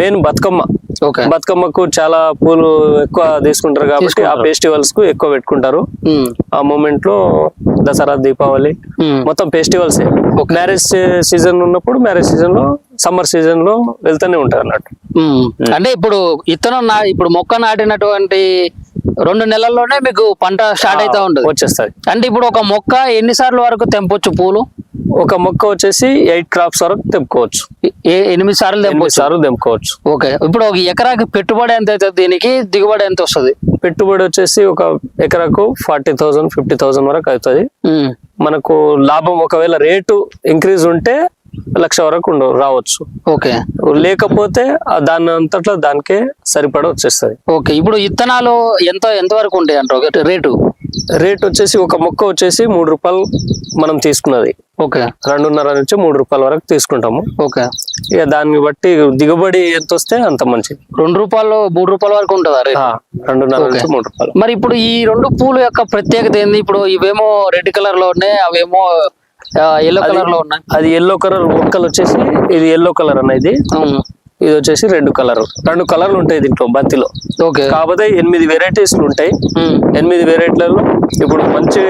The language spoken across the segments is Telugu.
మెయిన్ బతుకమ్మ. బతుకమ్మకు చాలా పూలు ఎక్కువ తీసుకుంటారు కాబట్టి ఆ ఫెస్టివల్స్ కు ఎక్కువ పెట్టుకుంటారు. ఆ మూమెంట్ లో దసరా, దీపావళి మొత్తం ఫెస్టివల్స్. మ్యారేజ్ సీజన్ ఉన్నప్పుడు మ్యారేజ్ సీజన్ లో, సమ్మర్ సీజన్ లో వెళ్తూనే ఉంటారు అన్నట్టు. అంటే ఇప్పుడు ఇప్పుడు మొక్క నాటినటువంటి 2 నెలల్లోనే మీకు పంట స్టార్ట్ అయితే ఉంటుంది, వచ్చేస్తుంది. అంటే ఇప్పుడు ఒక మొక్క ఎన్నిసార్లు వరకు తెంపొచ్చు పూలు? ఒక మొక్క వచ్చేసి 8 క్రాప్స్ వరకు తెంపుకోవచ్చు. 8 సార్లు తెంపుకోవచ్చు. ఓకే. ఇప్పుడు ఒక ఎకరాకి పెట్టుబడి ఎంత అవుతుంది, దీనికి దిగుబడి ఎంత వస్తుంది? పెట్టుబడి వచ్చేసి ఒక ఎకరాకు 40,000 50,000 వరకు అవుతుంది. మనకు లాభం ఒకవేళ రేటు ఇంక్రీజ్ ఉంటే 1,00,000 వరకు రావచ్చు. ఓకే. లేకపోతే దాని అంతట్లో దానికే సరిపడ వచ్చేస్తుంది. ఓకే. ఇప్పుడు విత్తనాలు ఎంత వరకు ఉంటాయి అంటారు రేట్ వచ్చేసి ఒక మొక్క వచ్చేసి 3 రూపాయలు మనం తీసుకున్నది. ఓకే. 2.5 నుంచి 3 రూపాయల వరకు తీసుకుంటాము. ఓకే. ఇక దాన్ని బట్టి దిగుబడి ఎంత వస్తే అంత మంచిది. 2 రూపాయలు 3 రూపాయల వరకు ఉంటుందా? 2.5 నుంచి 3 రూపాయలు. మరి ఇప్పుడు ఈ 2 పూలు యొక్క ప్రత్యేకత ఏంది? ఇప్పుడు ఇవేమో రెడ్ కలర్ లో ఉన్నాయి, అవేమో ఎల్లో కలర్ లో ఉన్నాయి. అది ఎల్లో కలర్ మొక్కలు వచ్చేసి, ఇది ఎల్లో కలర్ అనేది, ఇది వచ్చేసి రెడ్ కలర్. 2 కలర్లు ఉంటాయి దీంట్లో బంతిలో. కాకపోతే 8 వెరైటీస్ ఉంటాయి. 8 వెరైటీలలో ఇప్పుడు మంచి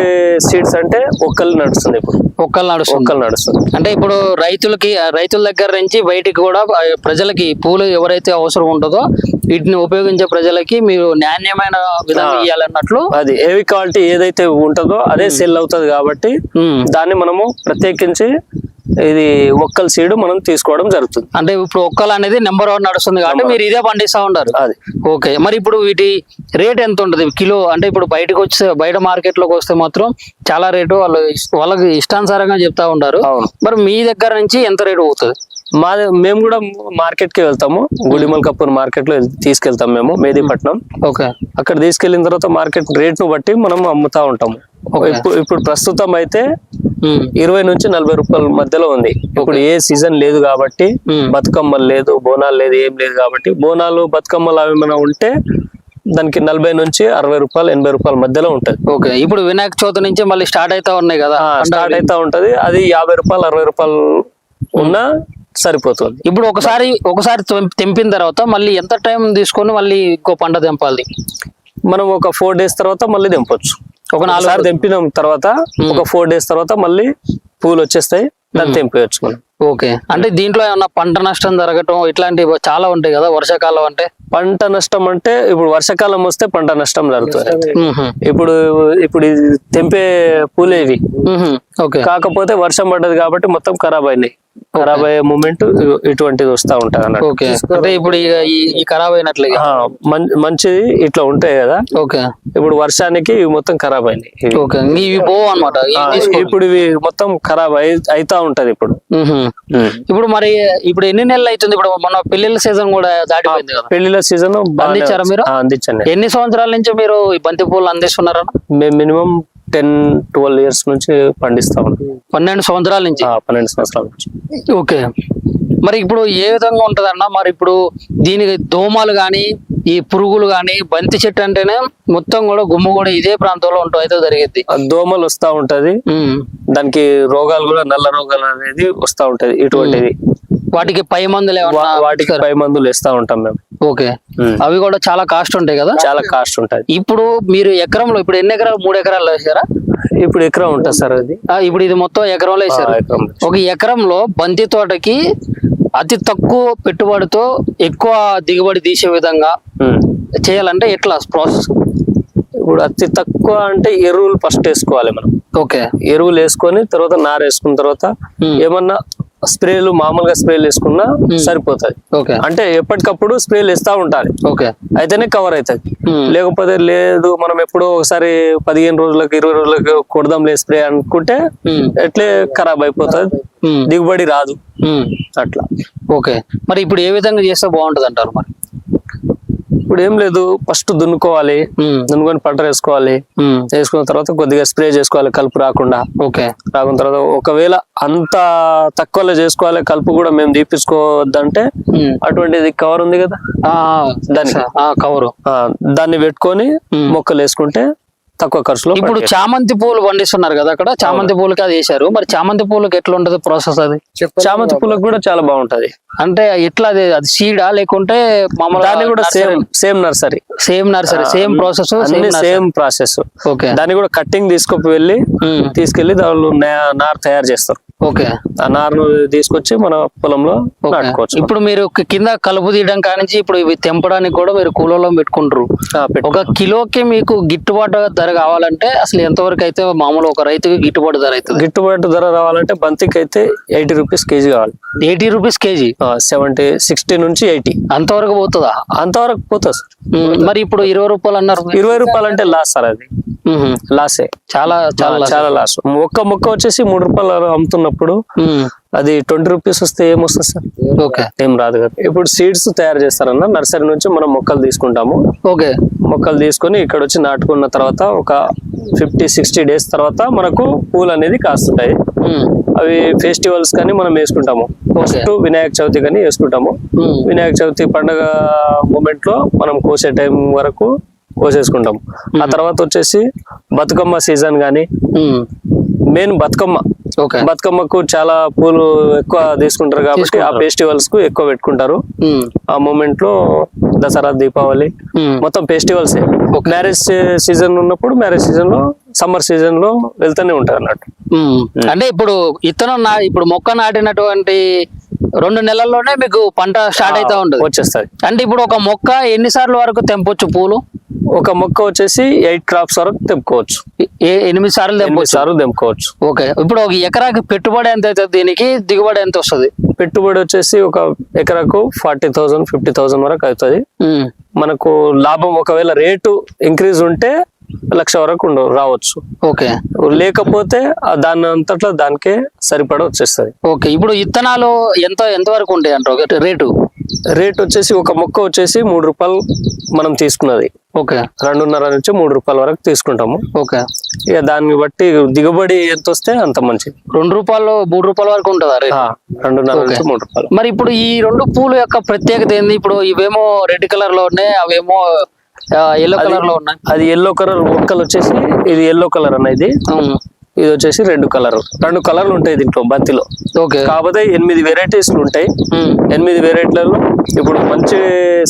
సీడ్స్ అంటే ఒక్కలు నడుస్తుంది. ఇప్పుడు ఒక్కలు నడుస్తుంది. అంటే ఇప్పుడు రైతుల దగ్గర నుంచి బయటికి కూడా ప్రజలకి పూలు ఎవరైతే అవసరం ఉంటుందో వీటిని ఉపయోగించే ప్రజలకి మీరు నాణ్యమైన విధంగా ఇవ్వాలన్నట్లు, అది ఏవి క్వాలిటీ ఏదైతే ఉంటుందో అదే సెల్ అవుతుంది. కాబట్టి దాన్ని మనము ప్రత్యేకించి ఇది ఒక్కల సీడ్ మనం తీసుకోవడం జరుగుతుంది. అంటే ఇప్పుడు ఒక్కలు అనేది నెంబర్ 1 నడుస్తుంది కాబట్టి మీరు ఇదే పండిస్తా ఉంటారు. అది ఓకే. మరి ఇప్పుడు వీటి రేట్ ఎంత ఉంటుంది కిలో? అంటే ఇప్పుడు బయట మార్కెట్ లోకి వస్తే మాత్రం చాలా రేటు వాళ్ళకి ఇష్టానుసారంగా చెప్తా ఉంటారు. మరి మీ దగ్గర నుంచి ఎంత రేటు అవుతుంది? మేము కూడా మార్కెట్ కి వెళ్తాము. గుడిమల్ కపూర్ మార్కెట్ లో తీసుకెళ్తాం మేము, మేదీపట్నం. ఓకే. అక్కడ తీసుకెళ్లిన తర్వాత మార్కెట్ రేట్ ను బట్టి మనం అమ్ముతా ఉంటాము. ఇప్పుడు ప్రస్తుతం అయితే 20 నుంచి 40 రూపాయల మధ్యలో ఉంది. ఇప్పుడు ఏ సీజన్ లేదు కాబట్టి, బతుకమ్మలు లేదు, బోనాలు లేదు, ఏం లేదు కాబట్టి, బోనాలు బతుకమ్మలు అవి ఏమైనా ఉంటే దానికి 40 నుంచి 60 రూపాయలు 80 రూపాయల మధ్యలో ఉంటది. ఓకే. ఇప్పుడు వినాయక చవితి నుంచి మళ్ళీ స్టార్ట్ అవుతా ఉన్నాయి కదా, స్టార్ట్ అవుతా ఉంటది. అది 50 రూపాయలు 60 రూపాయలు ఉన్నా సరిపోతుంది. ఇప్పుడు ఒకసారి తెంపిన తర్వాత మళ్ళీ ఎంత టైం తీసుకొని మళ్ళీ ఇంకో పంట తెంపాలి? మనం ఒక 4 days తర్వాత మళ్ళీ తెంపొచ్చు. ఒక 4 తెంపిన తర్వాత ఒక 4 days తర్వాత మళ్ళీ పూలు వచ్చేస్తాయి, దాన్ని తెంపేయచ్చు మనం. ఓకే. అంటే దీంట్లో ఏమన్నా పంట నష్టం జరగటం ఇట్లాంటివి చాలా ఉంటాయి కదా వర్షాకాలం అంటే? పంట నష్టం అంటే ఇప్పుడు వర్షాకాలం వస్తే పంట నష్టం జరుగుతుంది. ఇప్పుడు తెంపే పూలేవి. కాకపోతే వర్షం పడ్డది కాబట్టి మొత్తం ఖరాబ్ అయినాయి. ఖరాబ్ అయ్యే మూమెంట్ ఇటువంటిది వస్తా ఉంటది అన్నట్టు. అంటే ఇప్పుడు ఈ ఖరాబ్ అయినట్లు మంచిది ఇట్లా ఉంటాయి కదా. ఓకే. ఇప్పుడు వర్షానికి ఇవి మొత్తం ఖరాబ్ అయినాయి. ఇవి పోవు అన్నమాట. ఇప్పుడు ఇవి మొత్తం ఖరాబ్ అయితా ఉంటది. ఇప్పుడు మరి ఇప్పుడు ఎన్ని నెలలు అవుతుంది? ఇప్పుడు మన పెళ్లిళ్ళ సీజన్ కూడా దాటిపోయింది కదా. పెళ్లిళ్ళ సీజన్ అందించారా మీరు? అందించండి. ఎన్ని సంవత్సరాల నుంచి మీరు ఈ బంతి పూలు అందిస్తున్నారా? మేము మినిమం 10-12 years నుంచి పండిస్తా ఉంటాం. 12 సంవత్సరాల నుంచి? 12 సంవత్సరాల నుంచి. ఓకే. మరి ఇప్పుడు ఏ విధంగా ఉంటదన్న? మరి ఇప్పుడు దీనికి దోమలు గాని ఈ పురుగులు గాని, బంతి చెట్టు అంటేనే మొత్తం కూడా గుమ్మ కూడా ఇదే ప్రాంతంలో అయితే జరిగింది. దోమలు వస్తా ఉంటది, దానికి రోగాలు కూడా నల్ల రోగాలు అనేది వస్తా ఉంటది. ఇటువంటివి వాటికి పై మందులు వేస్తా ఉంటాం మేము. ఓకే. అవి కూడా చాలా కాస్ట్ ఉంటాయి కదా? చాలా కాస్ట్ ఉంటది. ఇప్పుడు మీరు ఎకరంలో ఇప్పుడు ఎన్ని ఎకరాలు? 3 ఎకరాలు వేసారా? ఇప్పుడు ఎకరం ఉంటుంది సార్ అది. ఇప్పుడు ఇది మొత్తం ఎకరంలో వేసారు. ఒక ఎకరంలో బంతి తోటకి అతి తక్కువ పెట్టుబడితో ఎక్కువ దిగుబడి తీసే విధంగా చేయాలంటే ఎట్లా ప్రాసెస్? ఇప్పుడు అతి తక్కువ అంటే ఎరువులు ఫస్ట్ వేసుకోవాలి మనం. ఓకే. ఎరువులు వేసుకొని తర్వాత నార వేసుకున్న తర్వాత ఏమన్నా స్ప్రేలు, మామూలుగా స్ప్రేలు వేసుకున్నా సరిపోతుంది. అంటే ఎప్పటికప్పుడు స్ప్రేలు వేస్తా ఉండాలి. అయితేనే కవర్ అవుతుంది. లేకపోతే లేదు మనం ఎప్పుడో ఒకసారి 15 రోజులకు 20 రోజులకు కొడదాంలే స్ప్రే అనుకుంటే ఎట్లే ఖరాబ్ అయిపోతుంది, దిగుబడి రాదు అట్లా. ఓకే. మరి ఇప్పుడు ఏ విధంగా చేస్తే బాగుంటది అంటారు? మరి ఇప్పుడు ఏం లేదు, ఫస్ట్ దున్నుకోవాలి, దున్నుకొని పంట వేసుకోవాలి. వేసుకున్న తర్వాత కొద్దిగా స్ప్రే చేసుకోవాలి కలుపు రాకుండా. రాకున్న తర్వాత ఒకవేళ అంత తక్కువలో చేసుకోవాలి, కలుపు కూడా మేము తీపించుకోవద్దంటే అటువంటిది కవర్ ఉంది కదా, దాన్ని పెట్టుకొని మొక్కలు వేసుకుంటే తక్కువ ఖర్చులో ఇప్పుడు చామంతి పూలు పండిస్తున్నారు కదా అక్కడ, చామంతి పూలకి అది వేశారు, మరి చామంతి పూలకి ఎట్లా ఉంటది ప్రాసెస్ అది? చామంతి పూలకు కూడా చాలా బాగుంటది. అంటే ఎట్లా అది సీడా లేకుంటే మామూలు దాన్ని కూడా same nursery same process same process. Okay. దాన్ని కూడా కట్టింగ్ తీసుకెళ్లి దానిలో నార్ తయారు చేస్తారు. ఓకే. ఆ నారును తీసుకొచ్చి మన పొలంలో నాటుకోవచ్చు. ఇప్పుడు మీరు కింద కలుపు తీయడం కానించి ఇప్పుడు ఇవి తెంపడానికి కూడా మీరు కూలలో పెట్టుకుంటారు. ఒక కిలోకి మీకు గిట్టుబాటు ధర కావాలంటే అసలు ఎంతవరకు అయితే మామూలు ఒక రైతుకి గిట్టుబాటు ధర అవుతుంది? గిట్టుబాటు ధర రావాలంటే బంతికి అయితే 80 రూపీస్ కేజీ కావాలి. 80 రూపీస్ కేజీ? 60 నుంచి 80 అంతవరకు పోతుందా? అంతవరకు పోతుంది. మరి ఇప్పుడు 20 రూపాయలు అన్నారు. 20 రూపాయలు అంటే లాస్ సార్, అది లాసే, చాలా చాలా చాలా లాస్. ఒక్క మొక్క వచ్చేసి 3 రూపాయలు అమ్ముతున్నప్పుడు అది 20 రూపీస్ వస్తే ఏమొస్తుంది సార్? ఓకే, ఏం రాదు కదా. ఇప్పుడు సీడ్స్ తయారు చేస్తారన్న నర్సరీ నుంచి మనం మొక్కలు తీసుకుంటాము. ఓకే. మొక్కలు తీసుకొని ఇక్కడ వచ్చి నాటుకున్న తర్వాత ఒక 50-60 డేస్ తర్వాత మనకు పూలు అనేది కాస్తుంటాయి. అవి ఫెస్టివల్స్ కానీ మనం వేసుకుంటాము. ఫస్ట్ వినాయక చవితి కానీ వేసుకుంటాము. వినాయక చవితి పండుగ మూమెంట్ లో మనం కోసే టైం వరకు కోసేసుకుంటాం. ఆ తర్వాత వచ్చేసి బతుకమ్మ సీజన్ గానీ, మెయిన్ బతుకమ్మకు చాలా పూలు ఎక్కువ తీసుకుంటారు కాబట్టి ఆ ఫెస్టివల్స్ కు ఎక్కువ పెట్టుకుంటారు. ఆ మూమెంట్ లో దసరా, దీపావళి మొత్తం ఫెస్టివల్స్. మ్యారేజ్ సీజన్ ఉన్నప్పుడు మ్యారేజ్ సీజన్ లో, సమ్మర్ సీజన్ లో వెళ్తూనే ఉంటారు అన్నట్టు. అంటే ఇప్పుడు మొక్క నాటినటువంటి 2 నెలల్లోనే మీకు పంట స్టార్ట్ అవుతా ఉంటుంది, వచ్చేస్తుంది. అంటే ఇప్పుడు ఒక మొక్క ఎన్నిసార్లు వరకు తెంపొచ్చు పూలు? ఒక మొక్క వచ్చేసి 8 క్రాప్స్ వరకు తెంపుకోవచ్చు. 8 సార్లు తెంపుకోవచ్చు. ఓకే. ఇప్పుడు ఒక ఎకరాకి పెట్టుబడి ఎంత అవుతుంది, దీనికి దిగుబడి ఎంత వస్తుంది? పెట్టుబడి వచ్చేసి ఒక ఎకరాకు 40,000 50,000 వరకు అవుతుంది. మనకు లాభం ఒకవేళ రేటు ఇంక్రీజ్ ఉంటే 1,00,000 వరకు రావచ్చు. ఓకే. లేకపోతే దాని అంతట్లో దానికే సరిపడ వచ్చేస్తుంది. ఓకే. ఇప్పుడు విత్తనాలు ఎంత వరకు ఉంటాయి అంటారు రేటు వచ్చేసి ఒక మొక్క వచ్చేసి 3 రూపాయలు మనం తీసుకున్నది. ఓకే. 2.5 నుంచి 3 రూపాయల వరకు తీసుకుంటాము. ఓకే. ఇక దాన్ని బట్టి దిగుబడి ఎంత వస్తే అంత మంచిది. 2 రూపాయలు 3 రూపాయల వరకు ఉంటుందా? 2.5 నుంచి 3 రూపాయలు. మరి ఇప్పుడు ఈ 2 పూలు యొక్క ప్రత్యేకత ఏంది? ఇప్పుడు ఇవేమో రెడ్ కలర్ లో ఉన్నాయి, అవేమో ఎల్లో కలర్ లో ఉన్నాయి. అది ఎల్లో కలర్ మొక్కలు వచ్చేసి, ఇది ఎల్లో కలర్ అనేది, ఇది వచ్చేసి రెడ్ కలర్. 2 కలర్లు ఉంటాయి దీంట్లో బంతిలో. ఓకే. కాకపోతే 8 వెరైటీస్ ఉంటాయి. 8 వెరైటీలలో ఇప్పుడు మంచి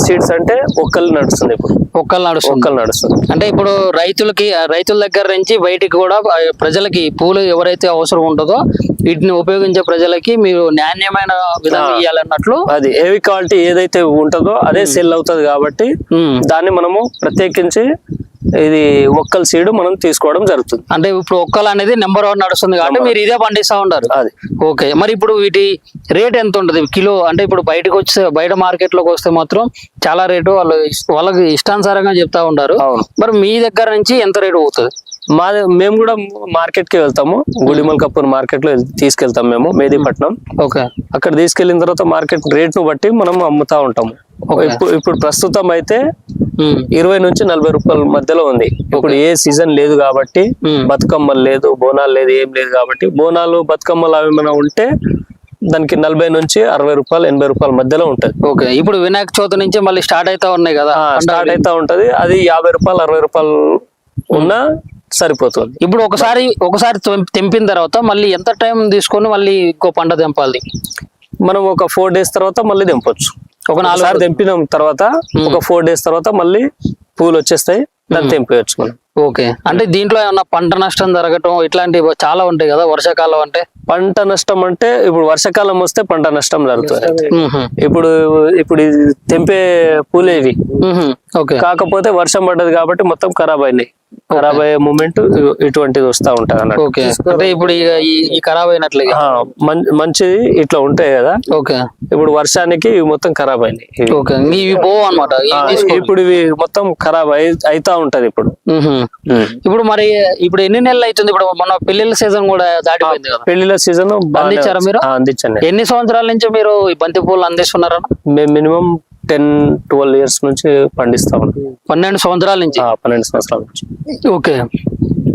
సీడ్స్ అంటే ఒక్కలు నడుస్తుంది. ఇప్పుడు ఒక్కలు నడుస్తుంది. అంటే ఇప్పుడు రైతుల దగ్గర నుంచి బయటికి కూడా ప్రజలకి పూలు ఎవరైతే అవసరం ఉంటుందో వీటిని ఉపయోగించే ప్రజలకి మీరు నాణ్యమైన విధానం ఇవ్వాలన్నట్లు, అది హెవీ క్వాలిటీ ఏదైతే ఉంటుందో అదే సెల్ అవుతుంది కాబట్టి దాన్ని మనము ప్రత్యేకించి ఇది ఒక్కల సీడ్ మనం తీసుకోవడం జరుగుతుంది. అంటే ఇప్పుడు ఒక్కలు అనేది నెంబర్ 1 నడుస్తుంది కాబట్టి మీరు ఇదే పండిస్తా ఉంటారు. అది ఓకే. మరి ఇప్పుడు వీటి రేట్ ఎంత ఉంటుంది కిలో? అంటే ఇప్పుడు బయట మార్కెట్ లోకి వస్తే మాత్రం చాలా రేటు వాళ్ళకి ఇష్టానుసారంగా చెప్తా ఉంటారు. మరి మీ దగ్గర నుంచి ఎంత రేటు పోతుంది? మేము కూడా మార్కెట్ కి వెళ్తాము. గుడిమల్కాపూర్ మార్కెట్ లో తీసుకెళ్తాం మేము, మెహదీపట్నం. ఓకే. అక్కడ తీసుకెళ్లిన తర్వాత మార్కెట్ రేట్ ను బట్టి మనం అమ్ముతా ఉంటాము. ఇప్పుడు ప్రస్తుతం అయితే 20 నుంచి 40 రూపాయల మధ్యలో ఉంది. ఇప్పుడు ఏ సీజన్ లేదు కాబట్టి, బతుకమ్మలు లేదు, బోనాలు లేదు, ఏం లేదు కాబట్టి, బోనాలు బతుకమ్మలు అవి ఏమైనా ఉంటే దానికి 40 నుంచి 60 రూపాయలు 80 రూపాయల మధ్యలో ఉంటది. ఓకే. ఇప్పుడు వినాయక చవితి నుంచి మళ్ళీ స్టార్ట్ అవుతా ఉన్నాయి కదా, స్టార్ట్ అవుతా ఉంటది. అది 50 రూపాయలు 60 రూపాయలు ఉన్నా సరిపోతుంది. ఇప్పుడు ఒకసారి తెంపిన తర్వాత మళ్ళీ ఎంత టైం తీసుకొని మళ్ళీ ఇంకో పంట తెంపాలి? మనం ఒక 4 డేస్ తర్వాత మళ్ళీ తెంపొచ్చు. ఒక 4 సార్లు తెంపిన తర్వాత ఒక 4 డేస్ తర్వాత మళ్ళీ పూలు వచ్చేస్తాయి, దాన్ని తెంపేయచ్చు మనం. ఓకే. అంటే దీంట్లో ఏమన్నా పంట నష్టం జరగటం ఇట్లాంటివి చాలా ఉంటాయి కదా వర్షాకాలం అంటే? పంట నష్టం అంటే ఇప్పుడు వర్షాకాలం వస్తే పంట నష్టం జరుగుతుంది. ఇప్పుడు తెంపే పూలే ఇవి. కాకపోతే వర్షం పడ్డది కాబట్టి మొత్తం ఖరాబ్ అయినాయి. ఖరాబ్ అయ్యే మూమెంట్ ఇటువంటిది వస్తా ఉంటది అన్నట్టు. ఓకే. అంటే ఇప్పుడు ఈ ఖరాబ్ అయినట్లే మంచిది ఇట్లా ఉంటాయి కదా. ఓకే. ఇప్పుడు వర్షానికి మొత్తం ఖరాబ్ అయినాయి. ఇవి పోవు అన్నమాట. ఇప్పుడు ఇవి మొత్తం ఖరాబ్ అయితా ఉంటది. ఇప్పుడు మరి ఇప్పుడు ఎన్ని నెలలు అవుతుంది? ఇప్పుడు మన పెళ్లిళ్ళ సీజన్ కూడా దాటిపోయింది కదా. పెళ్లిళ్ళ సీజన్ అందించారా మీరు? అందించండి. ఎన్ని సంవత్సరాల నుంచి మీరు ఈ బంతి పూలు అందిస్తున్నారా? మేము మినిమం 10-12 ఇయర్స్ నుంచి పండిస్తా ఉన్నాం. 12 సంవత్సరాల నుంచి. 12 సంవత్సరాల నుంచి. ఓకే.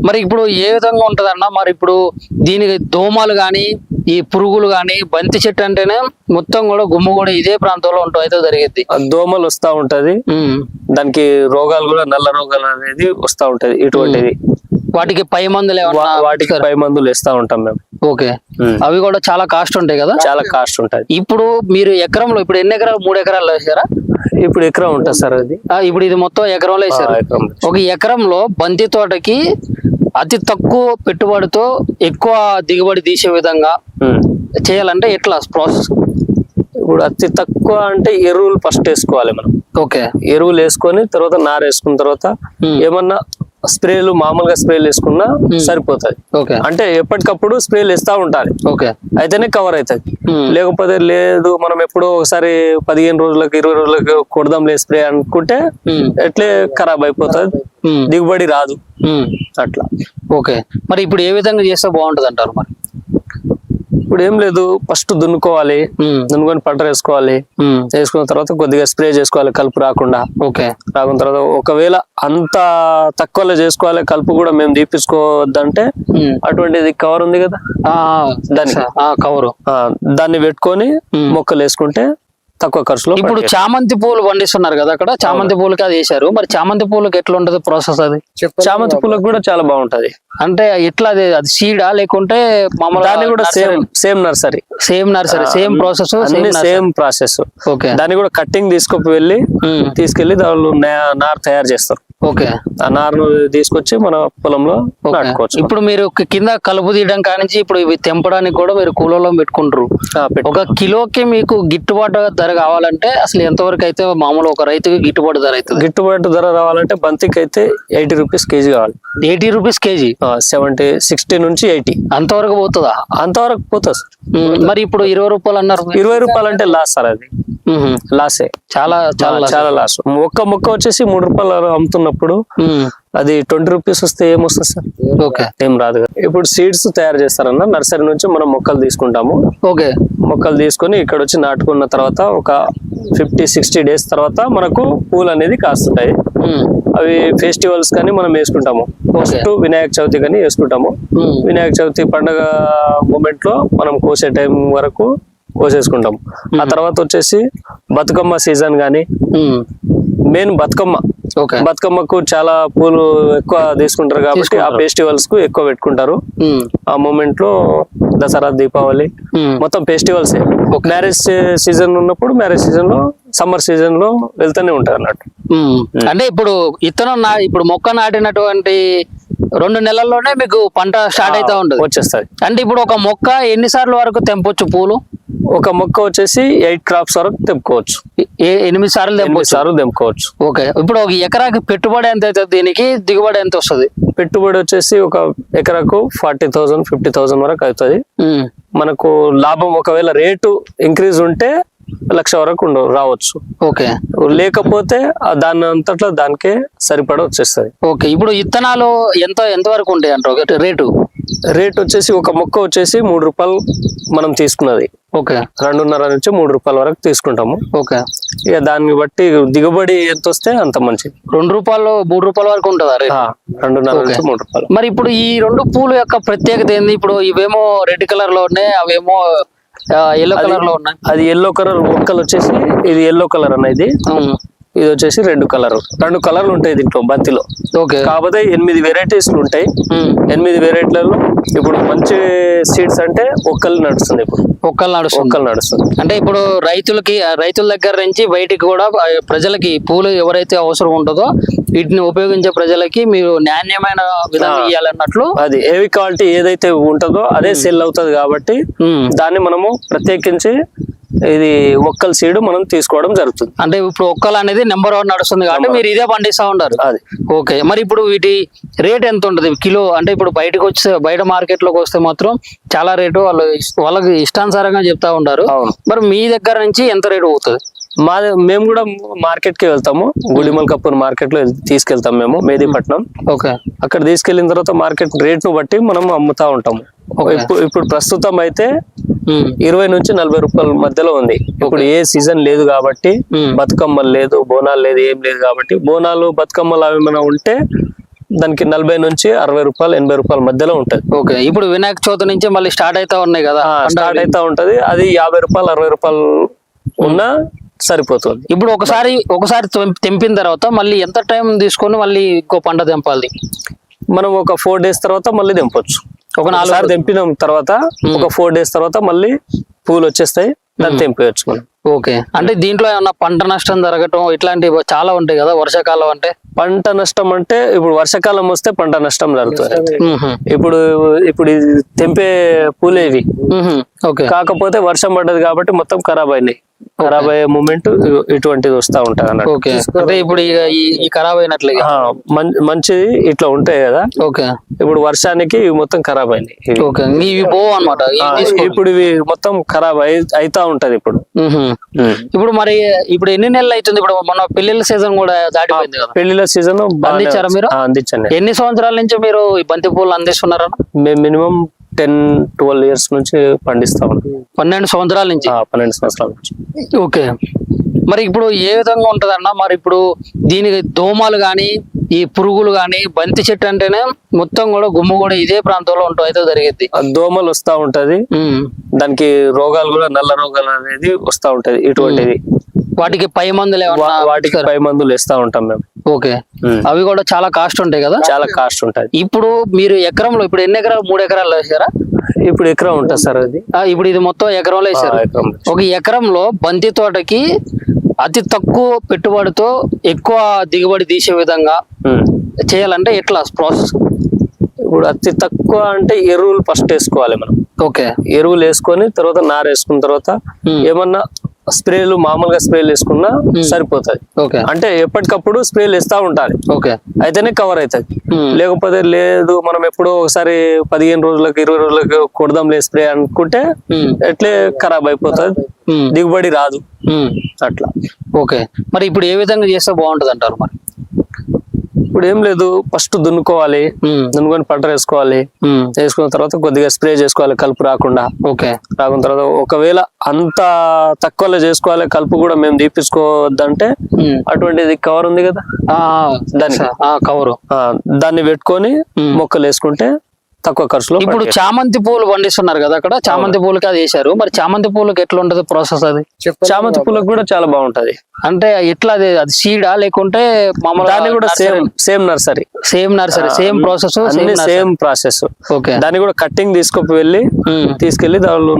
మరి ఇప్పుడు ఏ విధంగా ఉంటదన్న, మరి ఇప్పుడు దీనికి దోమలు గాని ఈ పురుగులు గాని, బంతి చెట్టు అంటేనే మొత్తం కూడా గుమ్మ కూడా ఇదే ప్రాంతంలో ఉంటాం అయితే జరిగింది. ఆ దోమలు వస్తా ఉంటది, దానికి రోగాలు కూడా నల్ల రోగాలు అనేది వస్తా ఉంటది. ఇటువంటిది వాటికి పై మందులు ఏమన్నా? వాటికి పై మందులు వేస్తా ఉంటాం మేము. ఓకే, అవి కూడా చాలా కాస్ట్ ఉంటాయి కదా? చాలా కాస్ట్ ఉంటది. ఇప్పుడు మీరు ఎకరంలో ఇప్పుడు ఎన్ని ఎకరాలు? 3 ఎకరాలు వేసారా? ఇప్పుడు ఎకరం ఉంటుంది సార్ అది. ఇప్పుడు ఇది మొత్తం ఎకరంలో వేసారు. ఒక ఎకరంలో బంతి తోటకి అతి తక్కువ పెట్టుబడితో ఎక్కువ దిగుబడి తీసే విధంగా చేయాలంటే ఎట్లా ప్రాసెస్? ఇప్పుడు అతి తక్కువ అంటే ఎరువులు ఫస్ట్ వేసుకోవాలి మనం. ఓకే, ఎరువులు వేసుకొని తర్వాత నార వేసుకున్న తర్వాత ఏమన్నా స్ప్రేలు మామూలుగా స్ప్రేలు వేసుకున్నా సరిపోతుంది. ఓకే, అంటే ఎప్పటికప్పుడు స్ప్రేలు వేస్తా ఉండాలి. ఓకే, అయితేనే కవర్ అవుతుంది. లేకపోతే లేదు మనం ఎప్పుడో ఒకసారి 15 రోజులకు 20 రోజులకు కొడదాంలే స్ప్రే అనుకుంటే ఎట్లే ఖరాబ్ అయిపోతుంది, దిగుబడి రాదు అట్లా. ఓకే, మరి ఇప్పుడు ఏ విధంగా చేస్తే బాగుంటది అంటారు? మరి ఇప్పుడు ఏం లేదు, ఫస్ట్ దున్నుకోవాలి, దున్నుకొని పంట వేసుకోవాలి. వేసుకున్న తర్వాత కొద్దిగా స్ప్రే చేసుకోవాలి కలుపు రాకుండా. ఓకే, రాకున్న తర్వాత ఒకవేళ అంత తక్కువలో చేసుకోవాలి, కలుపు కూడా మేము తీపించుకోవద్దంటే అటువంటిది కవర్ ఉంది కదా, దాన్ని కవరు దాన్ని పెట్టుకొని మొక్కలు వేసుకుంటే తక్కువ ఖర్చులో. ఇప్పుడు చామంతి పూలు పండిస్తున్నారు కదా అక్కడ, చామంతి పూలకి అది వేసారు. మరి చామంతి పూలకి ఎట్లా ఉంటది ప్రాసెస్? అది చామంతి పూలకు కూడా చాలా బాగుంటది. అంటే ఎట్లా అది సీడా లేకుంటే దాన్ని కూడా same nursery, same process, same process. Okay, దాన్ని కూడా కట్టింగ్ తీసుకెళ్లి దానిలో నార్ తయారు చేస్తారు. ఓకే, ఆ నారును తీసుకొచ్చి మన పొలంలో నాటుకోవచ్చు. ఇప్పుడు మీరు కింద కలుపు తీయడం కానించి ఇప్పుడు ఇవి తెంపడానికి కూడా మీరు కూలలో పెట్టుకుంటారు. ఒక కిలోకి మీకు గిట్టుబాటు ధర కావాలంటే అసలు ఎంతవరకు అయితే మామూలు ఒక రైతుకి గిట్టుబాటు ధర అవుతుంది? గిట్టుబాటు ధర రావాలంటే బంతికి అయితే 80 రూపీస్ కేజీ కావాలి. 80 రూపీస్ కేజీ? 70, 60 నుంచి 80 అంతవరకు పోతుందా? అంతవరకు పోతుంది సార్. మరి ఇప్పుడు 20 రూపాయలు అన్నారు. 20 రూపాయలు అంటే లాస్ సార్, అది లాసే, చాలా చాలా చాలా లాస్. ఒక్క మొక్క వచ్చేసి 3 రూపాయలు అమ్ముతున్నప్పుడు అది 20 రూపీస్ వస్తే ఏమొస్తుంది సార్? ఓకే, ఏం రాదు కదా. ఇప్పుడు సీడ్స్ తయారు చేస్తారన్న, నర్సరీ నుంచి మనం మొక్కలు తీసుకుంటాము. ఓకే, మొక్కలు తీసుకొని ఇక్కడ వచ్చి నాటుకున్న తర్వాత ఒక 50-60 డేస్ తర్వాత మనకు పూలు అనేది కాస్తుంటాయి. అవి ఫెస్టివల్స్ కానీ మనం వేసుకుంటాము. ఫస్ట్ వినాయక చవితి కానీ వేసుకుంటాము. వినాయక చవితి పండుగ మూమెంట్ లో మనం కోసే టైం వరకు కోసేసుకుంటాం. ఆ తర్వాత వచ్చేసి బతుకమ్మ సీజన్ గానీ, మెయిన్ బతుకమ్మకు చాలా పూలు ఎక్కువ తీసుకుంటారు కాబట్టి ఆ ఫెస్టివల్స్ కు ఎక్కువ పెట్టుకుంటారు. ఆ మూమెంట్ లో దసరా, దీపావళి మొత్తం ఫెస్టివల్స్. మ్యారేజ్ సీజన్ ఉన్నప్పుడు మ్యారేజ్ సీజన్ లో, సమ్మర్ సీజన్ లో వెళ్తూనే ఉంటారు అన్నట్టు. అంటే ఇప్పుడు ఇప్పుడు మొక్క నాటినటువంటి 2 నెలల్లోనే మీకు పంట స్టార్ట్ అయితే ఉంటుంది, వచ్చేస్తుంది. అంటే ఇప్పుడు ఒక మొక్క ఎన్నిసార్లు వరకు తెంపొచ్చు పూలు? ఒక మొక్క వచ్చేసి 8 క్రాప్స్ వరకు తెంపుకోవచ్చు. 8 సార్లు తెంపుకోవచ్చు. ఓకే, ఇప్పుడు ఒక ఎకరాకి పెట్టుబడి ఎంత అవుతుంది? దీనికి దిగుబడి ఎంత వస్తుంది? పెట్టుబడి వచ్చేసి ఒక ఎకరాకు 40,000, 50,000 వరకు అవుతుంది. మనకు లాభం ఒకవేళ రేటు ఇంక్రీజ్ ఉంటే 1,00,000 వరకు రావచ్చు. ఓకే, లేకపోతే దాని అంతట్లో దానికే సరిపడ వచ్చేస్తుంది. ఓకే, ఇప్పుడు విత్తనాలు ఎంత వరకు ఉంటాయి అంటారు రేటు? రేట్ వచ్చేసి ఒక మొక్క వచ్చేసి 3 రూపాయలు మనం తీసుకున్నది. ఓకే, 2.5 నుంచి 3 రూపాయల వరకు తీసుకుంటాము. ఓకే, ఇక దాన్ని బట్టి దిగుబడి ఎంత వస్తే అంత మంచిది. 2 రూపాయలు 3 రూపాయల వరకు ఉంటుందా? 2.5 నుంచి 3 రూపాయలు. మరి ఇప్పుడు ఈ 2 పూలు యొక్క ప్రత్యేకత ఏంది? ఇప్పుడు ఇవేమో రెడ్ కలర్ లో ఉన్నాయి, అవేమో ఎల్లో కలర్ లో ఉన్నాయి. అది ఎల్లో కలర్ మొక్కలు వచ్చేసి, ఇది ఎల్లో కలర్ అనేది, ఇది వచ్చేసి రెడ్ కలర్. 2 కలర్లు ఉంటాయి దీంట్లో బంతిలో. ఓకే, కాకపోతే 8 వెరైటీస్ ఉంటాయి. 8 వెరైటీలలో ఇప్పుడు మంచి సీడ్స్ అంటే ఒక్కలు నడుస్తుంది. ఇప్పుడు ఒక్కలు నడుస్తుంది. అంటే ఇప్పుడు రైతుల దగ్గర నుంచి బయటికి కూడా ప్రజలకి పూలు ఎవరైతే అవసరం ఉంటుందో వీటిని ఉపయోగించే ప్రజలకి మీరు నాణ్యమైన విధంగా ఇవ్వాలన్నట్లు, అది ఏవి క్వాలిటీ ఏదైతే ఉంటుందో అదే సెల్ అవుతుంది. కాబట్టి దాన్ని మనము ప్రత్యేకించి ఇది ఒక్కల సీడ్ మనం తీసుకోవడం జరుగుతుంది. అంటే ఇప్పుడు ఒక్కలు అనేది నెంబర్ 1 నడుస్తుంది కాబట్టి మీరు ఇదే పండిస్తా ఉంటారు. అది ఓకే, మరి ఇప్పుడు వీటి రేట్ ఎంత ఉంటుంది కిలో? అంటే ఇప్పుడు బయట మార్కెట్ లోకి వస్తే మాత్రం చాలా రేటు వాళ్ళకి ఇష్టానుసారంగా చెప్తా ఉంటారు. మరి మీ దగ్గర నుంచి ఎంత రేటు అవుతుంది? మేము కూడా మార్కెట్ కి వెళ్తాము. గుడిమల్కాపూర్ మార్కెట్ లో తీసుకెళ్తాం మేము, మేదీపట్నం. ఓకే, అక్కడ తీసుకెళ్లిన తర్వాత మార్కెట్ రేట్ ను బట్టి మనం అమ్ముతా ఉంటాము. ఇప్పుడు ప్రస్తుతం అయితే 20 నుంచి 40 రూపాయల మధ్యలో ఉంది. ఇప్పుడు ఏ సీజన్ లేదు కాబట్టి, బతుకమ్మలు లేదు, బోనాలు లేదు, ఏం లేదు కాబట్టి, బోనాలు బతుకమ్మలు అవి ఏమైనా ఉంటే దానికి 40 నుంచి 60 రూపాయలు 80 రూపాయల మధ్యలో ఉంటది. ఓకే, ఇప్పుడు వినాయక చవితి నుంచి మళ్ళీ స్టార్ట్ అవుతా ఉన్నాయి కదా, స్టార్ట్ అవుతా ఉంటది. అది 50 రూపాయలు 60 రూపాయలు ఉన్నా సరిపోతుంది. ఇప్పుడు ఒకసారి తెంపిన తర్వాత మళ్ళీ ఎంత టైం తీసుకొని మళ్ళీ ఇంకో పంట తెంపాలి? మనం ఒక 4 days తర్వాత మళ్ళీ తెంపొచ్చు. ఒక 4 సార్లు తెంపిన తర్వాత ఒక 4 days తర్వాత మళ్ళీ పూలు వచ్చేస్తాయి, దాన్ని తెంపేయచ్చు మనం. ఓకే, అంటే దీంట్లో ఏమన్నా పంట నష్టం జరగటం ఇట్లాంటివి చాలా ఉంటాయి కదా వర్షాకాలం అంటే? పంట నష్టం అంటే ఇప్పుడు వర్షాకాలం వస్తే పంట నష్టం జరుగుతుంది. ఇప్పుడు ఇది తెంపే పూలే ఇవి. ఓకే, కాకపోతే వర్షం పడ్డది కాబట్టి మొత్తం ఖరాబ్ అయినాయి. ఖరాబ్ అయ్యే మూమెంట్ ఇటువంటిది వస్తా ఉంటది అన్నట్టు. ఓకే, అంటే ఇప్పుడు ఈ ఖరాబ్ అయినట్లే మంచిది ఇట్లా ఉంటాయి కదా. ఓకే, ఇప్పుడు వర్షానికి ఇవి మొత్తం ఖరాబ్ అయినాయి. ఓకే, ఇవి పోవు అన్నమాట. ఇప్పుడు ఇవి మొత్తం ఖరాబ్ అయితా ఉంటది ఇప్పుడు. ఇప్పుడు మరి ఇప్పుడు ఎన్ని నెలలు అవుతుంది? ఇప్పుడు మన పెళ్లిళ్ళ సీజన్ కూడా దాటిపోయింది కదా. పెళ్లిళ్ళ సీజన్ అందించారా మీరు? అందించండి. ఎన్ని సంవత్సరాల నుంచి మీరు ఈ బంతి పూలు అందిస్తున్నారా? మేము మినిమం 10-12 years నుంచి పండిస్తా ఉంటాం. 12 సంవత్సరాల నుంచి. 12 సంవత్సరాల నుంచి. ఓకే, మరి ఇప్పుడు ఏ విధంగా ఉంటదన్న? మరి ఇప్పుడు దీనికి దోమలు గాని ఈ పురుగులు గాని, బంతి చెట్టు అంటేనే మొత్తం కూడా గుమ్మ కూడా ఇదే ప్రాంతంలో ఉంటాం అయితే జరిగింది. దోమలు వస్తా ఉంటది, దానికి రోగాలు కూడా నల్ల రోగాలు అనేది వస్తా ఉంటది. ఇటువంటిది వాటికి పై మందులు వాటికి పై మందులు వేస్తా ఉంటాం మేము. ఓకే, అవి కూడా చాలా కాస్ట్ ఉంటాయి కదా? చాలా కాస్ట్ ఉంటది. ఇప్పుడు మీరు ఎకరంలో ఇప్పుడు ఎన్ని ఎకరాలు? 3 ఎకరాలు వేసారా? ఇప్పుడు ఎకరం ఉంటుంది సార్ అది. ఇప్పుడు ఇది మొత్తం ఎకరంలో వేసారు. ఒక ఎకరంలో బంతి తోటకి అతి తక్కువ పెట్టుబడితో ఎక్కువ దిగుబడి తీసే విధంగా చేయాలంటే ఎట్లా ప్రాసెస్? ఇప్పుడు అతి తక్కువ అంటే ఎరువులు ఫస్ట్ వేసుకోవాలి మనం. ఓకే, ఎరువులు వేసుకొని తర్వాత నార వేసుకున్న తర్వాత ఏమన్నా స్ప్రేలు మామూలుగా స్ప్రేలు వేసుకున్నా సరిపోతుంది. ఓకే, అంటే ఎప్పటికప్పుడు స్ప్రేలు వేస్తా ఉండాలి. ఓకే, అయితేనే కవర్ అవుతుంది. లేకపోతే లేదు మనం ఎప్పుడో ఒకసారి 15 రోజులకు 20 రోజులకు కొడదాంలే స్ప్రే అనుకుంటే ఎట్లే ఖరాబ్ అయిపోతుంది, దిగుబడి రాదు అట్లా. ఓకే, మరి ఇప్పుడు ఏ విధంగా చేస్తే బాగుంటది అంటారు? మరి ఇప్పుడు ఏం లేదు, ఫస్ట్ దున్నుకోవాలి, దున్నుకొని పంట వేసుకోవాలి. వేసుకున్న తర్వాత కొద్దిగా స్ప్రే చేసుకోవాలి కలుపు రాకుండా. ఓకే, రాకున్న తర్వాత ఒకవేళ అంత తక్కువలో చేసుకోవాలి, కలుపు కూడా మేము తీపించుకోవద్దంటే అటువంటిది కవర్ ఉంది కదా, దాన్ని పెట్టుకొని మొక్కలు వేసుకుంటే తక్కువ ఖర్చులో. ఇప్పుడు చామంతి పూలు పండిస్తున్నారు కదా అక్కడ, చామంతి పూలకి అది వేసారు. మరి చామంతి పూలకి ఎట్లా ఉంటది ప్రాసెస్? అది చామంతి పూలకు కూడా చాలా బాగుంటది. అంటే ఎట్లా అది సీడా లేకుంటే మామూలు? దాన్ని కూడా same nursery, same process, same process. Okay, దాన్ని కూడా కట్టింగ్ తీసుకెళ్లి దానిలో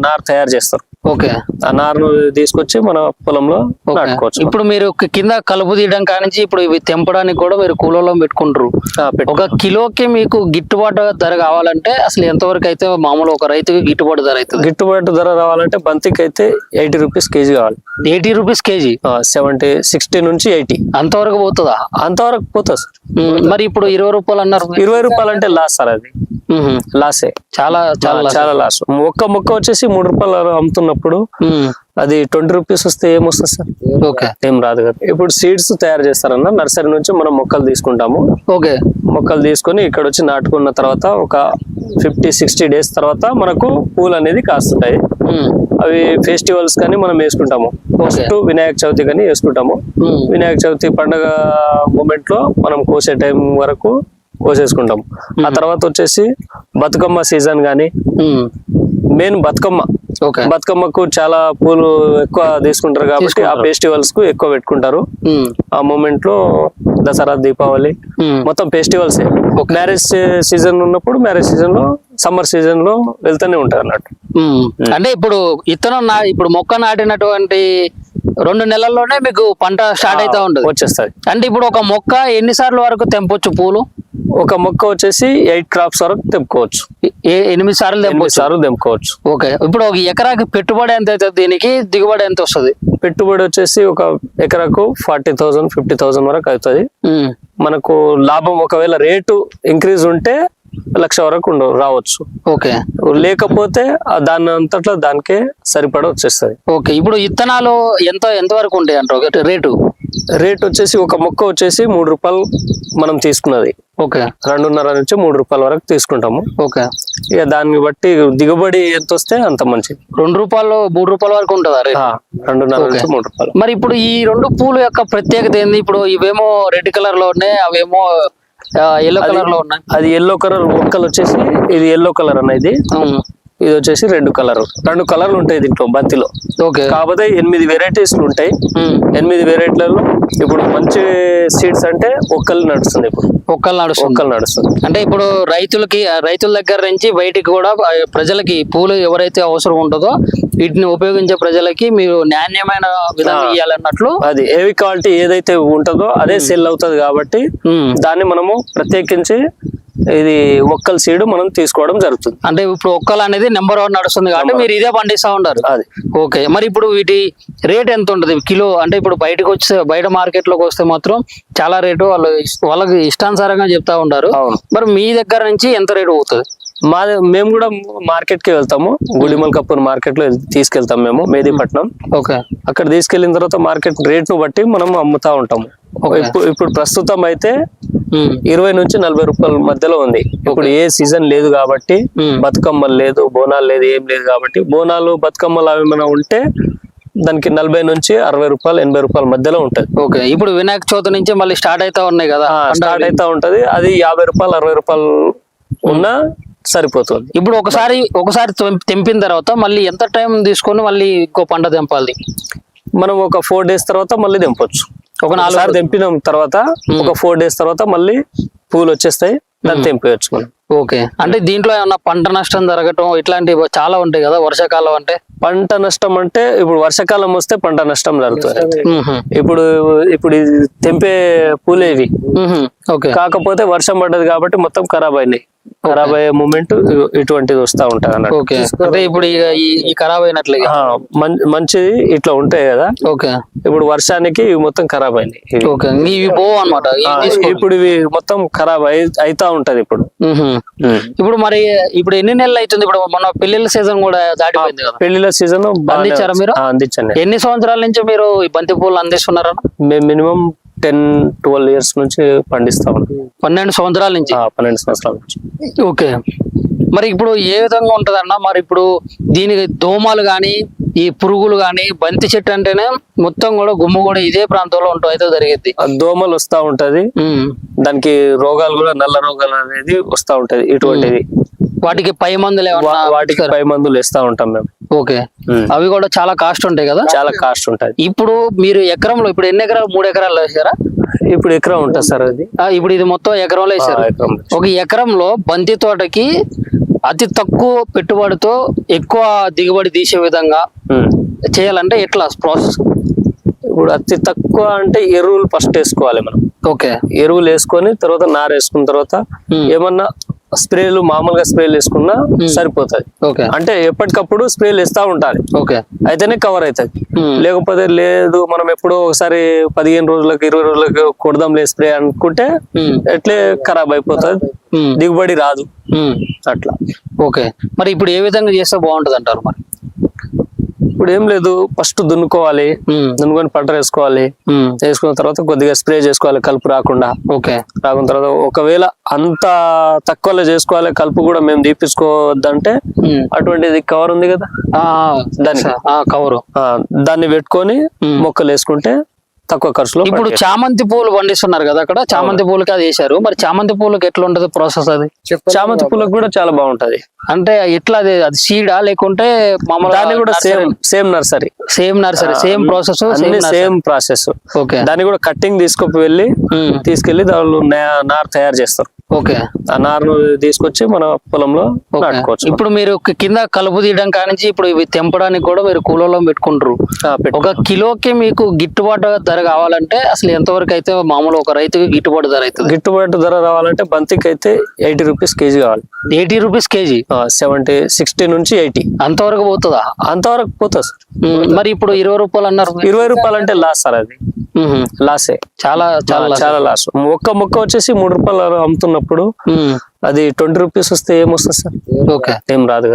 నార్ తయారు చేస్తారు. ఓకే, ఆ నారును తీసుకొచ్చి మన పొలంలో నాటుకోవచ్చు. ఇప్పుడు మీరు కింద కలుపు తీయడం కానించి ఇప్పుడు ఇవి తెంపడానికి కూడా మీరు కూలలో పెట్టుకుంటారు. ఒక కిలోకి మీకు గిట్టుబాటు ధర కావాలంటే అసలు ఎంతవరకు అయితే మామూలు ఒక రైతుకి గిట్టుబాటు ధర అవుతుంది? గిట్టుబాటు ధర రావాలంటే బంతికి అయితే 80 rupees కేజీ కావాలి. 80 rupees కేజీ? 60 నుంచి 80 అంతవరకు పోతుందా? అంతవరకు పోతుంది సార్. మరి ఇప్పుడు 20 రూపాయలు అన్నారు. 20 రూపాయలు అంటే లాస్ సార్, అది లాసే, చాలా చాలా లాస్. ఒక్క మొక్క వచ్చేసి 3 రూపాయలు అమ్ముతున్నప్పుడు అది 20 rupees వస్తే ఏమొస్తుంది సార్? ఓకే, ఏం రాదు కదా. ఇప్పుడు సీడ్స్ తయారు చేస్తారన్న నర్సరీ నుంచి మనం మొక్కలు తీసుకుంటాము. ఓకే, మొక్కలు తీసుకొని ఇక్కడ వచ్చి నాటుకున్న తర్వాత ఒక 50-60 days తర్వాత మనకు పూలు అనేది కాస్తుంటాయి. అవి ఫెస్టివల్స్ కానీ మనం వేసుకుంటాము. ఫస్ట్ వినాయక చవితి కానీ వేసుకుంటాము. వినాయక చవితి పండుగ మూమెంట్ లో మనం కోసే టైం వరకు కోసేసుకుంటాం. ఆ తర్వాత వచ్చేసి బతుకమ్మ సీజన్ గానీ, మెయిన్ బతుకమ్మకు చాలా పూలు ఎక్కువ తీసుకుంటారు కాబట్టి ఆ ఫెస్టివల్స్ కు ఎక్కువ పెట్టుకుంటారు. ఆ మూమెంట్ లో దసరా, దీపావళి మొత్తం ఫెస్టివల్స్. మ్యారేజ్ సీజన్ ఉన్నప్పుడు మ్యారేజ్ సీజన్ లో, సమ్మర్ సీజన్ లో వెళ్తూనే ఉంటారు అన్నట్టు. అంటే ఇప్పుడు ఇప్పుడు మొక్క నాటినటువంటి 2 నెలల్లోనే మీకు పంట స్టార్ట్ అవుతా ఉంటుంది, వచ్చేస్తుంది. అంటే ఇప్పుడు ఒక మొక్క ఎన్నిసార్లు వరకు తెంపొచ్చు పూలు? ఒక మొక్క వచ్చేసి 8 crops వరకు తెంపుకోవచ్చు. 8 సార్లు తెంపుకోవచ్చు. ఓకే, ఇప్పుడు ఒక ఎకరాకి పెట్టుబడి ఎంత అవుతుంది? దీనికి దిగుబడి ఎంత వస్తుంది? పెట్టుబడి వచ్చేసి ఒక ఎకరాకు 40,000-50,000 వరకు అవుతుంది. మనకు లాభం ఒకవేళ రేటు ఇంక్రీజ్ ఉంటే 1,00,000 వరకు రావచ్చు. ఓకే, లేకపోతే దాని అంతట్లో దానికే సరిపడ వచ్చేస్తుంది. ఓకే, ఇప్పుడు విత్తనాలు ఎంత వరకు ఉంటాయి అంటారు రేటు వచ్చేసి ఒక మొక్క వచ్చేసి 3 రూపాయలు మనం తీసుకున్నది. ఓకే, 2.5 నుంచి 3 రూపాయల వరకు తీసుకుంటాము. ఓకే, ఇక దాన్ని బట్టి దిగుబడి ఎంత వస్తే అంత మంచిది. 2 రూపాయలు 3 రూపాయల వరకు ఉంటుందా? 2.5 నుంచి 3 రూపాయలు. మరి ఇప్పుడు ఈ 2 పూలు యొక్క ప్రత్యేకత ఏంది? ఇప్పుడు ఇవేమో రెడ్ కలర్ లో ఉన్నాయి, అవేమో ఎల్లో కలర్ లో ఉన్నాయి. అది ఎల్లో కలర్ ఒక్కలు వచ్చేసి ఇది ఎల్లో కలర్ అనేది, ఇది వచ్చేసి రెడ్ కలర్. 2 కలర్లు ఉంటాయి దీంట్లో బంతిలో. ఓకే. కాకపోతే 8 వెరైటీస్ ఉంటాయి. 8 వెరైటీలలో ఇప్పుడు మంచి సీడ్స్ అంటే ఒక్కలు నడుస్తుంది. ఇప్పుడు ఒక్కలు నడుస్తుంది. అంటే ఇప్పుడు రైతుల దగ్గర నుంచి బయటికి కూడా ప్రజలకి పూలు ఎవరైతే అవసరం ఉంటుందో వీటిని ఉపయోగించే ప్రజలకి మీరు నాణ్యమైన విధానం ఇవ్వాలన్నట్లు. అది హెవీ క్వాలిటీ ఏదైతే ఉంటుందో అదే సెల్ అవుతుంది కాబట్టి దాన్ని మనము ప్రత్యేకించి ఇది ఒక్కల సీడ్ మనం తీసుకోవడం జరుగుతుంది. అంటే ఇప్పుడు ఒక్కలు అనేది నెంబర్ 1 నడుస్తుంది కాబట్టి మీరు ఇదే పండిస్తా ఉంటారు. అది ఓకే. మరి ఇప్పుడు వీటి రేట్ ఎంత ఉంటుంది కిలో? అంటే ఇప్పుడు బయట మార్కెట్ లోకి వస్తే మాత్రం చాలా రేటు వాళ్ళకి ఇష్టానుసారంగా చెప్తా ఉంటారు. మరి మీ దగ్గర నుంచి ఎంత రేటు పోతుంది? మేము కూడా మార్కెట్ కి వెళ్తాము. గుడిమల్కపూర్ మార్కెట్ లో తీసుకెళ్తాం మేము, మెహదీపట్నం. ఓకే. అక్కడ తీసుకెళ్లిన తర్వాత మార్కెట్ రేట్ ను బట్టి మనం అమ్ముతా ఉంటాము. ఇప్పుడు ప్రస్తుతం అయితే 20 నుంచి 40 రూపాయల మధ్యలో ఉంది. ఇప్పుడు ఏ సీజన్ లేదు కాబట్టి, బతుకమ్మలు లేదు, బోనాలు లేదు, ఏం లేదు కాబట్టి, బోనాలు బతుకమ్మలు అవి ఏమైనా ఉంటే దానికి 40 నుంచి 60 రూపాయలు 80 రూపాయల మధ్యలో ఉంటది. ఓకే. ఇప్పుడు వినాయక చవితి నుంచి మళ్ళీ స్టార్ట్ అవుతా ఉన్నాయి కదా, స్టార్ట్ అవుతా ఉంటది. అది 50 రూపాయలు 60 రూపాయలు ఉన్నా సరిపోతుంది. ఇప్పుడు ఒకసారి తెంపిన తర్వాత మళ్ళీ ఎంత టైం తీసుకొని మళ్ళీ ఇంకో పంట తెంపాలి? మనం ఒక 4 days తర్వాత మళ్ళీ తెంపొచ్చు. ఒక 4 సార్లు తెంపిన తర్వాత ఒక 4 days తర్వాత మళ్ళీ పూలు వచ్చేస్తాయి, దాన్ని తెంపేయచ్చు మనం. ఓకే. అంటే దీంట్లో ఏమన్నా పంట నష్టం జరగటం ఇట్లాంటివి చాలా ఉంటాయి కదా వర్షాకాలం అంటే? పంట నష్టం అంటే ఇప్పుడు వర్షాకాలం వస్తే పంట నష్టం జరుగుతుంది. ఇప్పుడు తెంపే పూలే ఇవి. కాకపోతే వర్షం పడ్డది కాబట్టి మొత్తం ఖరాబ్ అయినాయి. ఖరాబ్ అయ్యే మూమెంట్ ఇటువంటిది వస్తా ఉంటది అన్నట్టు. ఓకే. అంటే ఇప్పుడు ఈ ఖరాబ్ అయినట్లే మంచిది ఇట్లా ఉంటాయి కదా. ఓకే. ఇప్పుడు వర్షానికి ఇవి మొత్తం ఖరాబ్ అయినాయి. ఇవి పోవు అన్నమాట. ఇప్పుడు ఇవి మొత్తం ఖరాబ్ అయితా ఉంటది. ఇప్పుడు మరి ఇప్పుడు ఎన్ని నెలలు అవుతుంది? ఇప్పుడు మన పెళ్లిళ్ళ సీజన్ కూడా దాటిపోయింది కదా. పెళ్లిళ్ళ సీజన్ అందించారా మీరు? అందించండి. ఎన్ని సంవత్సరాల నుంచి మీరు ఈ బంతి పూలు అందిస్తున్నారా? మేము మినిమం 10-12 years నుంచి పండిస్తా ఉన్నాం. 12 సంవత్సరాల నుంచి. 12 సంవత్సరాల నుంచి. ఓకే. మరి ఇప్పుడు ఏ విధంగా ఉంటదన్న? మరి ఇప్పుడు దీనికి దోమలు గాని ఈ పురుగులు గాని, బంతి చెట్టు అంటేనే మొత్తం కూడా గుమ్మ కూడా ఇదే ప్రాంతంలో అయితే జరిగింది. దోమలు వస్తా ఉంటది, దానికి రోగాలు కూడా నల్ల రోగాలు అనేది వస్తా ఉంటది. ఇటువంటిది వాటికి పై మందులు వేస్తా ఉంటాం మేము. ఓకే. అవి కూడా చాలా కాస్ట్ ఉంటాయి కదా? చాలా కాస్ట్ ఉంటది. ఇప్పుడు మీరు ఎకరంలో ఇప్పుడు ఎన్ని ఎకరాలు? 3 ఎకరాలు వేసారా? ఇప్పుడు ఎకరం ఉంటుంది సార్ అది. ఇప్పుడు ఇది మొత్తం ఎకరంలో వేసారు. ఒక ఎకరంలో బంతి తోటకి అతి తక్కువ పెట్టుబడితో ఎక్కువ దిగుబడి తీసే విధంగా చేయాలంటే ఎట్లా ప్రాసెస్? ఇప్పుడు అతి తక్కువ అంటే ఎరువులు ఫస్ట్ వేసుకోవాలి మనం. ఓకే. ఎరువులు వేసుకొని తర్వాత నార వేసుకున్న తర్వాత ఏమన్నా స్ప్రేలు మామూలుగా స్ప్రేలు వేసుకున్నా సరిపోతుంది. అంటే ఎప్పటికప్పుడు స్ప్రేలు వేస్తా ఉండాలి. అయితేనే కవర్ అవుతుంది. లేకపోతే లేదు మనం ఎప్పుడో ఒకసారి 15 రోజులకు 20 రోజులకు కొడదాంలే స్ప్రే అనుకుంటే ఎట్లే ఖరాబ్ అయిపోతుంది, దిగుబడి రాదు అట్లా. ఓకే. మరి ఇప్పుడు ఏ విధంగా చేస్తే బాగుంటది అంటారు? మరి ఇప్పుడు ఏం లేదు, ఫస్ట్ దున్నుకోవాలి, దున్నుకొని పంట వేసుకోవాలి. వేసుకున్న తర్వాత కొద్దిగా స్ప్రే చేసుకోవాలి కలుపు రాకుండా. రాకున్న తర్వాత ఒకవేళ అంత తక్కువలో చేసుకోవాలి, కలుపు కూడా మేము తీపించుకోవద్దంటే అటువంటిది కవర్ ఉంది కదా, దాన్ని పెట్టుకొని మొక్కలు వేసుకుంటే తక్కువ ఖర్చులో. ఇప్పుడు చామంతి పూలు పండిస్తున్నారు కదా అక్కడ, చామంతి పూలకి అది వేసారు. మరి చామంతి పూలకి ఎట్లా ఉంటది ప్రాసెస్? అది చామంతి పూలకు కూడా చాలా బాగుంటది. అంటే ఎట్లా అది సీడా లేకుంటే దాన్ని కూడా same nursery same process? Same process. దాన్ని కూడా కట్టింగ్ తీసుకెళ్లి దానిలో నార్ తయారు చేస్తారు. ఆ నారును తీసుకొచ్చి మన పొలంలో నాటుకోవచ్చు. ఇప్పుడు మీరు కింద కలుపు తీయడం కానించి ఇప్పుడు ఇవి తెంపడానికి కూడా మీరు కూలలో పెట్టుకుంటారు. ఒక కిలోకి మీకు గిట్టుబాటు ధర కావాలంటే అసలు ఎంతవరకు అయితే మామూలు ఒక రైతుకి గిట్టుబాటు ధర అవుతుంది? గిట్టుబాటు ధర రావాలంటే బంతికి అయితే 80 రూపీస్ కేజీ కావాలి. 80 రూపీస్ కేజీ? 60 నుంచి 80 అంతవరకు పోతుందా? అంతవరకు పోతుంది సార్. మరి ఇప్పుడు 20 రూపాయలు అన్నారు. 20 రూపాయలు అంటే లాస్ సార్, అది లాసే, చాలా చాలా లాస్. ఒక్క మొక్క వచ్చేసి 3 రూపాయలు అమ్ముతున్నప్పుడు అది 20 రూపీస్ వస్తే ఏమొస్తుంది సార్? ఏం రాదు కదా.